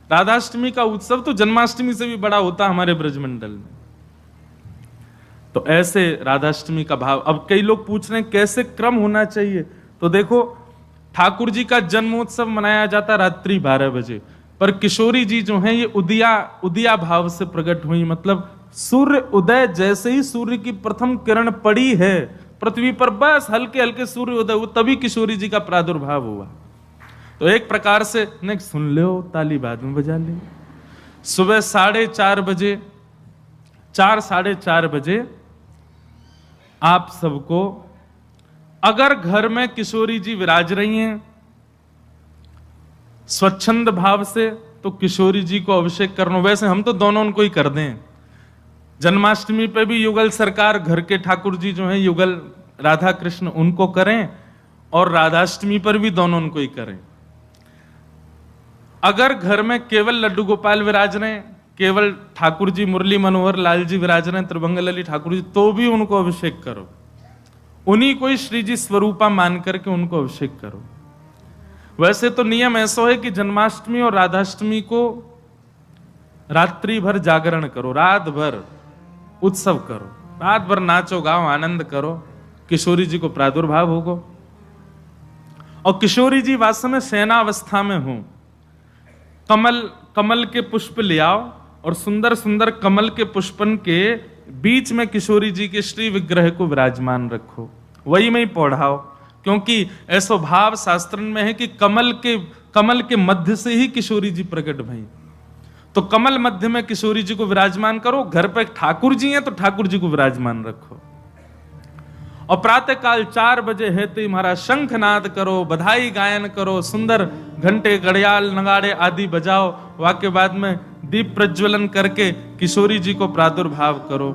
राधाष्टमी का उत्सव तो जन्माष्टमी से भी बड़ा होता हमारे ब्रजमंडल में। तो ऐसे राधाष्टमी का भाव। अब कई लोग पूछ रहे हैं कैसे क्रम होना चाहिए, तो देखो ठाकुर जी का जन्मोत्सव मनाया जाता रात्रि 12 बजे, पर किशोरी जी जो हैं ये उदिया भाव से प्रकट हुई। मतलब सूर्य उदय, जैसे ही सूर्य की प्रथम किरण पड़ी है पृथ्वी पर, बस हल्के हल्के सूर्य उदय हुआ, तभी किशोरी जी का प्रादुर्भाव हुआ। तो एक प्रकार से नेक्स्ट सुन लो, ताली बाद में बजा ले। सुबह 4:30 बजे, 4-4:30 बजे आप सबको, अगर घर में किशोरी जी विराज रही हैं स्वच्छंद भाव से, तो किशोरी जी को अभिषेक करना। वैसे हम तो दोनों उनको ही कर दें। जन्माष्टमी पे भी युगल सरकार, घर के ठाकुर जी जो हैं युगल राधा कृष्ण, उनको करें, और राधाष्टमी पर भी दोनों उनको ही करें। अगर घर में केवल लड्डू गोपाल विराज रहे हैं, केवल ठाकुर जी मुरली मनोहर लाल जी विराज रहे हैं, त्रिभंगलली ठाकुर जी, तो भी उनको अभिषेक करो। उन्हीं को ही श्री जी स्वरूपा मान करके उनको अभिषेक करो। वैसे तो नियम ऐसा है कि जन्माष्टमी और राधाष्टमी को रात्रि भर जागरण करो, रात भर उत्सव करो, रात भर नाचो गाओ, आनंद करो, किशोरी जी को प्रादुर्भाव होगो। और किशोरी जी वास्तव में शयनावस्था में हो, कमल के पुष्प ले आओ और सुंदर सुंदर कमल के पुष्पन के बीच में किशोरी जी के श्री विग्रह को विराजमान रखो, वही में ही पौढ़ाओ। क्योंकि ऐसा भाव शास्त्र में है कि कमल के मध्य से ही किशोरी जी प्रकट भई। तो कमल मध्य में किशोरी जी को विराजमान करो। घर पे ठाकुर जी हैं तो ठाकुर जी को विराजमान रखो। और प्रातः काल 4 बजे है तो महाराज शंखनाद करो, बधाई गायन करो, सुंदर घंटे घड़ियाल नगाड़े आदि बजाओ। वाक्य बाद में दीप प्रज्वलन करके किशोरी जी को प्रादुर्भाव करो।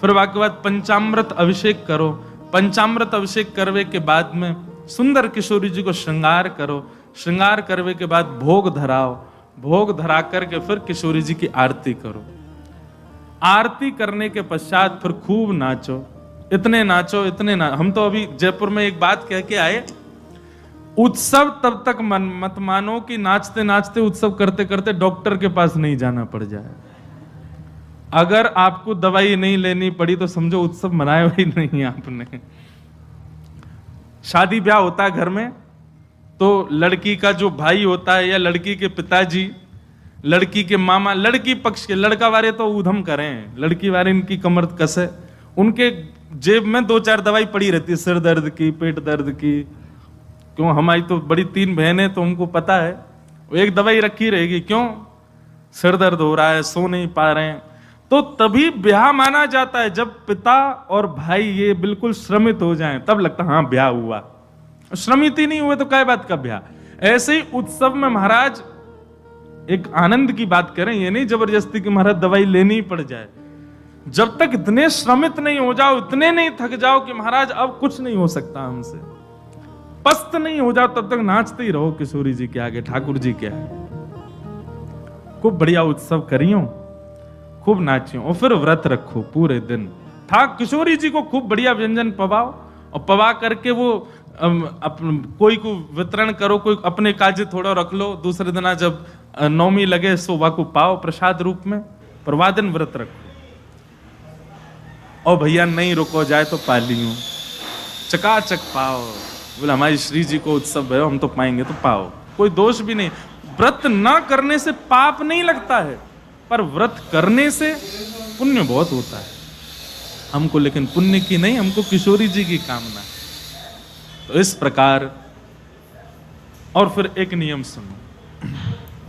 फिर वाक्य बाद पंचामृत अभिषेक करो। पंचामृत अभिषेक करवे के बाद में सुंदर किशोरी जी को श्रृंगार करो। श्रृंगार करवे के बाद भोग धराओ। भोग धरा करके फिर किशोरी जी की आरती करो। आरती करने के पश्चात फिर खूब नाचो, इतने नाचो इतने हम तो अभी जयपुर में एक बात कह के आए, उत्सव तब तक मत मानो कि नाचते नाचते उत्सव करते करते डॉक्टर के पास नहीं जाना पड़ जाए। अगर आपको दवाई नहीं लेनी पड़ी तो समझो उत्सव मनाया ही नहीं आपने। शादी ब्याह होता है घर में तो लड़की का जो भाई होता है या लड़की के पिताजी, लड़की के मामा, लड़की पक्ष के, लड़का वाले तो ऊधम करें, लड़की वाले इनकी कमर कसे, उनके जेब में 2-4 दवाई पड़ी रहती है, सिर दर्द की, पेट दर्द की। क्यों, हमारी तो बड़ी 3 बहनें, तो हमको पता है वो एक दवाई रखी रहेगी। क्यों, सिर दर्द हो रहा है, सो नहीं पा रहे हैं। तो तभी ब्याह माना जाता है जब पिता और भाई ये बिल्कुल श्रमित हो जाएं, तब लगता है हाँ ब्याह हुआ। श्रमित ही नहीं हुए तो क्या बात का ब्याह। ऐसे ही उत्सव में महाराज एक आनंद की बात करें, ये नहीं जबरदस्ती कि महाराज दवाई लेनी ही पड़ जाए। जब तक इतने श्रमित नहीं हो जाओ, इतने नहीं थक जाओ कि महाराज अब कुछ नहीं हो सकता हमसे, पस्त नहीं हो जाओ, तब तक नाचते ही रहो किशोरी जी के आगे, ठाकुर जी के आगे। खूब बढ़िया उत्सव करियो, खूब नाचियो, और फिर व्रत रखो पूरे दिन। किशोरी जी को खूब बढ़िया व्यंजन पवाओ, और पवा करके वो कोई को वितरण करो, कोई अपने काजे थोड़ा रख लो। दूसरे दिन जब नौमी लगे सो वाको पाओ प्रसाद रूप में, पर वा दिन व्रत रखो। और भैया नहीं रुको जाए तो पा लियो, चकाचक पाओ। बोले हमारी श्री जी को उत्सव है, हम तो पाएंगे तो पाओ, कोई दोष भी नहीं। व्रत ना करने से पाप नहीं लगता है, पर व्रत करने से पुण्य बहुत होता है हमको, लेकिन पुण्य की नहीं, हमको किशोरी जी की कामना। तो इस प्रकार, और फिर एक नियम सुनो,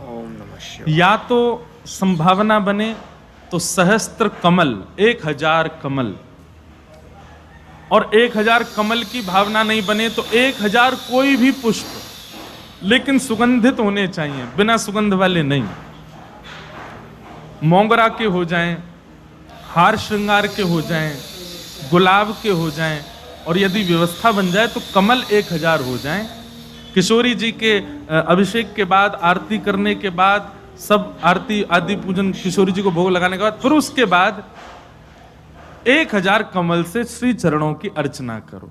ओम नमः शिवाय। या तो संभावना बने तो सहस्त्र कमल, 1000 कमल, और 1000 कमल की भावना नहीं बने तो 1000 कोई भी पुष्प, लेकिन सुगंधित होने चाहिए, बिना सुगंध वाले नहीं। मोगरा के हो जाएं, हार श्रृंगार के हो जाएं, गुलाब के हो जाएं, और यदि व्यवस्था बन जाए तो कमल 1000 हो जाएं। किशोरी जी के अभिषेक के बाद, आरती करने के बाद, सब आरती आदि पूजन किशोरी जी को भोग लगाने के बाद, फिर उसके बाद 1000 कमल से श्री चरणों की अर्चना करो।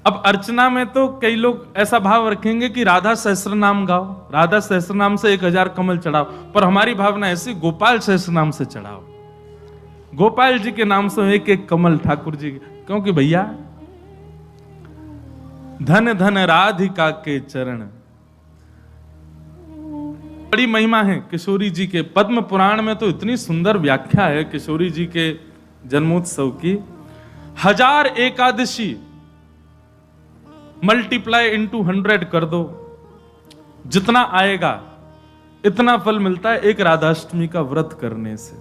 अब अर्चना में तो कई लोग ऐसा भाव रखेंगे कि राधा सहस्त्र नाम गाओ, राधा सहस्त्र नाम से 1000 कमल चढ़ाओ, पर हमारी भावना ऐसी गोपाल सहस्त्र नाम से चढ़ाओ, गोपाल जी के नाम से एक एक कमल ठाकुर जी, क्योंकि भैया धन धन राधिका के चरण, बड़ी महिमा है किशोरी जी के। पद्म पुराण में तो इतनी सुंदर व्याख्या है किशोरी जी के जन्मोत्सव की। 1000 एकादशी मल्टीप्लाई इनटू 100 कर दो, जितना आएगा इतना फल मिलता है एक राधाष्टमी का व्रत करने से।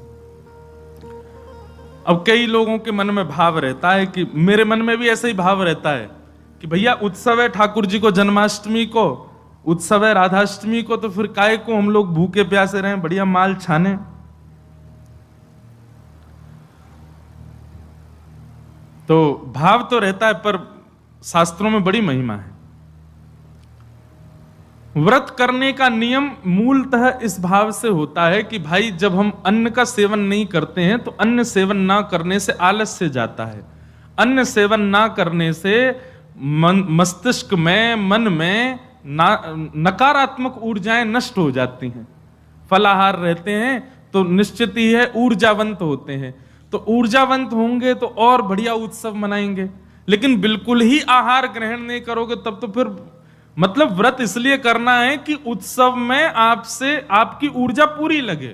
अब कई लोगों के मन में भाव रहता है कि मेरे मन में भी ऐसा ही भाव रहता है कि भैया उत्सव है ठाकुर जी को जन्माष्टमी को, उत्सव है राधाष्टमी को, तो फिर काहे को हम लोग भूखे प्यासे रहें, बढ़िया माल छाने। तो भाव तो रहता है, पर शास्त्रों में बड़ी महिमा है। व्रत करने का नियम मूलतः इस भाव से होता है कि भाई जब हम अन्न का सेवन नहीं करते हैं तो अन्न सेवन ना करने से आलस्य जाता है, अन्न सेवन ना करने से मस्तिष्क में, मन में नकारात्मक ऊर्जाएं नष्ट हो जाती हैं। फलाहार रहते हैं तो निश्चित ही है ऊर्जावंत होते हैं, तो ऊर्जावंत होंगे तो और बढ़िया उत्सव मनाएंगे। लेकिन बिल्कुल ही आहार ग्रहण नहीं करोगे तब तो फिर मतलब व्रत इसलिए करना है कि उत्सव में आपसे आपकी ऊर्जा पूरी लगे,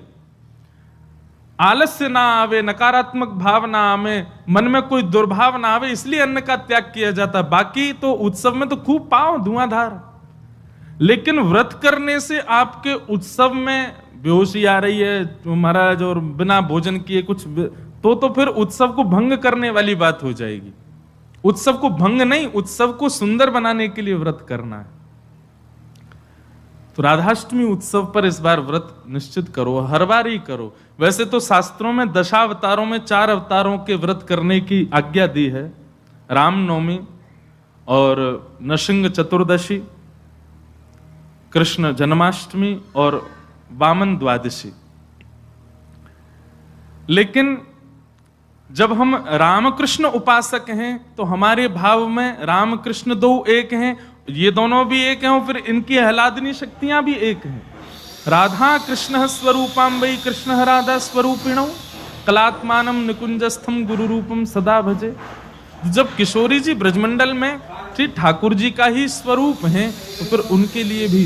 आलस्य ना आवे, नकारात्मक भाव ना आवे, मन में कोई दुर्भाव ना आवे, इसलिए अन्न का त्याग किया जाता है। बाकी तो उत्सव में तो खूब पाओ धुआंधार, लेकिन व्रत करने से आपके उत्सव में बेहोशी आ रही है महाराज और बिना भोजन किए कुछ तो फिर उत्सव को भंग करने वाली बात हो जाएगी। उत्सव को भंग नहीं, उत्सव को सुंदर बनाने के लिए व्रत करना है। तो राधाष्टमी उत्सव पर इस बार व्रत निश्चित करो, हर बार ही करो। वैसे तो शास्त्रों में दशावतारों में 4 अवतारों के व्रत करने की आज्ञा दी है, रामनवमी और नृसिंह चतुर्दशी, कृष्ण जन्माष्टमी और वामन द्वादशी। लेकिन जब हम रामकृष्ण उपासक हैं तो हमारे भाव में रामकृष्ण 2 एक हैं, ये दोनों भी एक हैं, और फिर इनकी आह्लादनी शक्तियां भी एक हैं। राधा कृष्ण स्वरूपाम वै कृष्ण राधा स्वरूपिणौ कलात्मानम निकुंजस्थम गुरु रूपम सदा भजे। जब किशोरी जी ब्रजमंडल में श्री ठाकुर जी का ही स्वरूप हैं तो फिर उनके लिए भी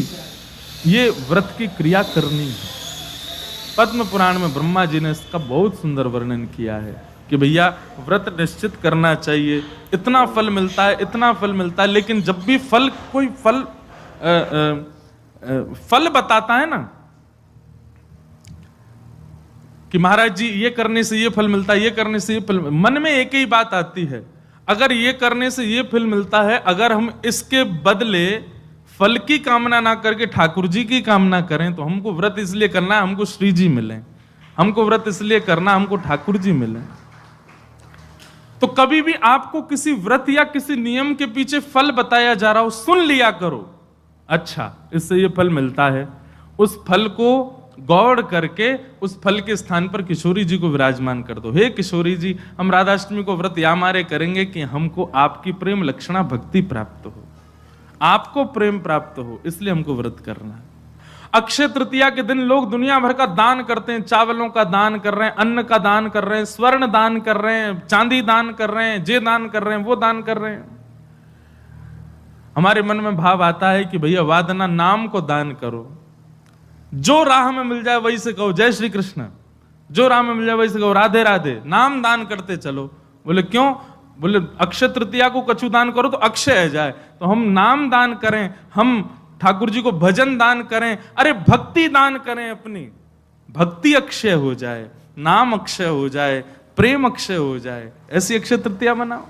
ये व्रत की क्रिया करनी है। पद्म पुराण में ब्रह्मा जी ने इसका बहुत सुंदर वर्णन किया है कि भैया व्रत निश्चित करना चाहिए, इतना फल मिलता है, इतना फल मिलता है। लेकिन जब भी फल कोई फल बताता है ना कि महाराज जी ये करने से ये फल मिलता है, ये करने से ये फल, मन में एक ही बात आती है, अगर ये करने से ये फल मिलता है, अगर हम इसके बदले फल की कामना ना करके ठाकुर जी की कामना करें तो हमको व्रत इसलिए करना है हमको श्री जी मिले, हमको व्रत इसलिए करना हमको ठाकुर जी मिले। तो कभी भी आपको किसी व्रत या किसी नियम के पीछे फल बताया जा रहा हो, सुन लिया करो, अच्छा इससे ये फल मिलता है, उस फल को गौड़ करके उस फल के स्थान पर किशोरी जी को विराजमान कर दो। हे किशोरी जी, हम राधाष्टमी को व्रत या मारे करेंगे कि हमको आपकी प्रेम लक्षणा भक्ति प्राप्त हो, आपको प्रेम प्राप्त हो, इसलिए हमको व्रत करना है। अक्षय तृतीया के दिन लोग दुनिया भर का दान करते हैं, चावलों का दान कर रहे हैं, अन्न का दान कर रहे हैं, स्वर्ण दान कर रहे हैं, चांदी दान कर रहे हैं, जे दान कर रहे हैं, वो दान कर रहे हैं। हमारे मन में भाव आता है कि भैया वादना नाम को दान करो, जो राह में मिल जाए वही से कहो जय श्री कृष्ण, जो राह में मिल जाए वही से कहो राधे राधे, नाम दान करते चलो। बोले क्यों? बोले अक्षय तृतीया को कछु दान करो तो अक्षय है जाए, तो हम नाम दान करें, हम ठाकुर जी को भजन दान करें, अरे भक्ति दान करें, अपनी भक्ति अक्षय हो जाए, नाम अक्षय हो जाए, प्रेम अक्षय हो जाए, ऐसी अक्षय तृतीया मनाओ।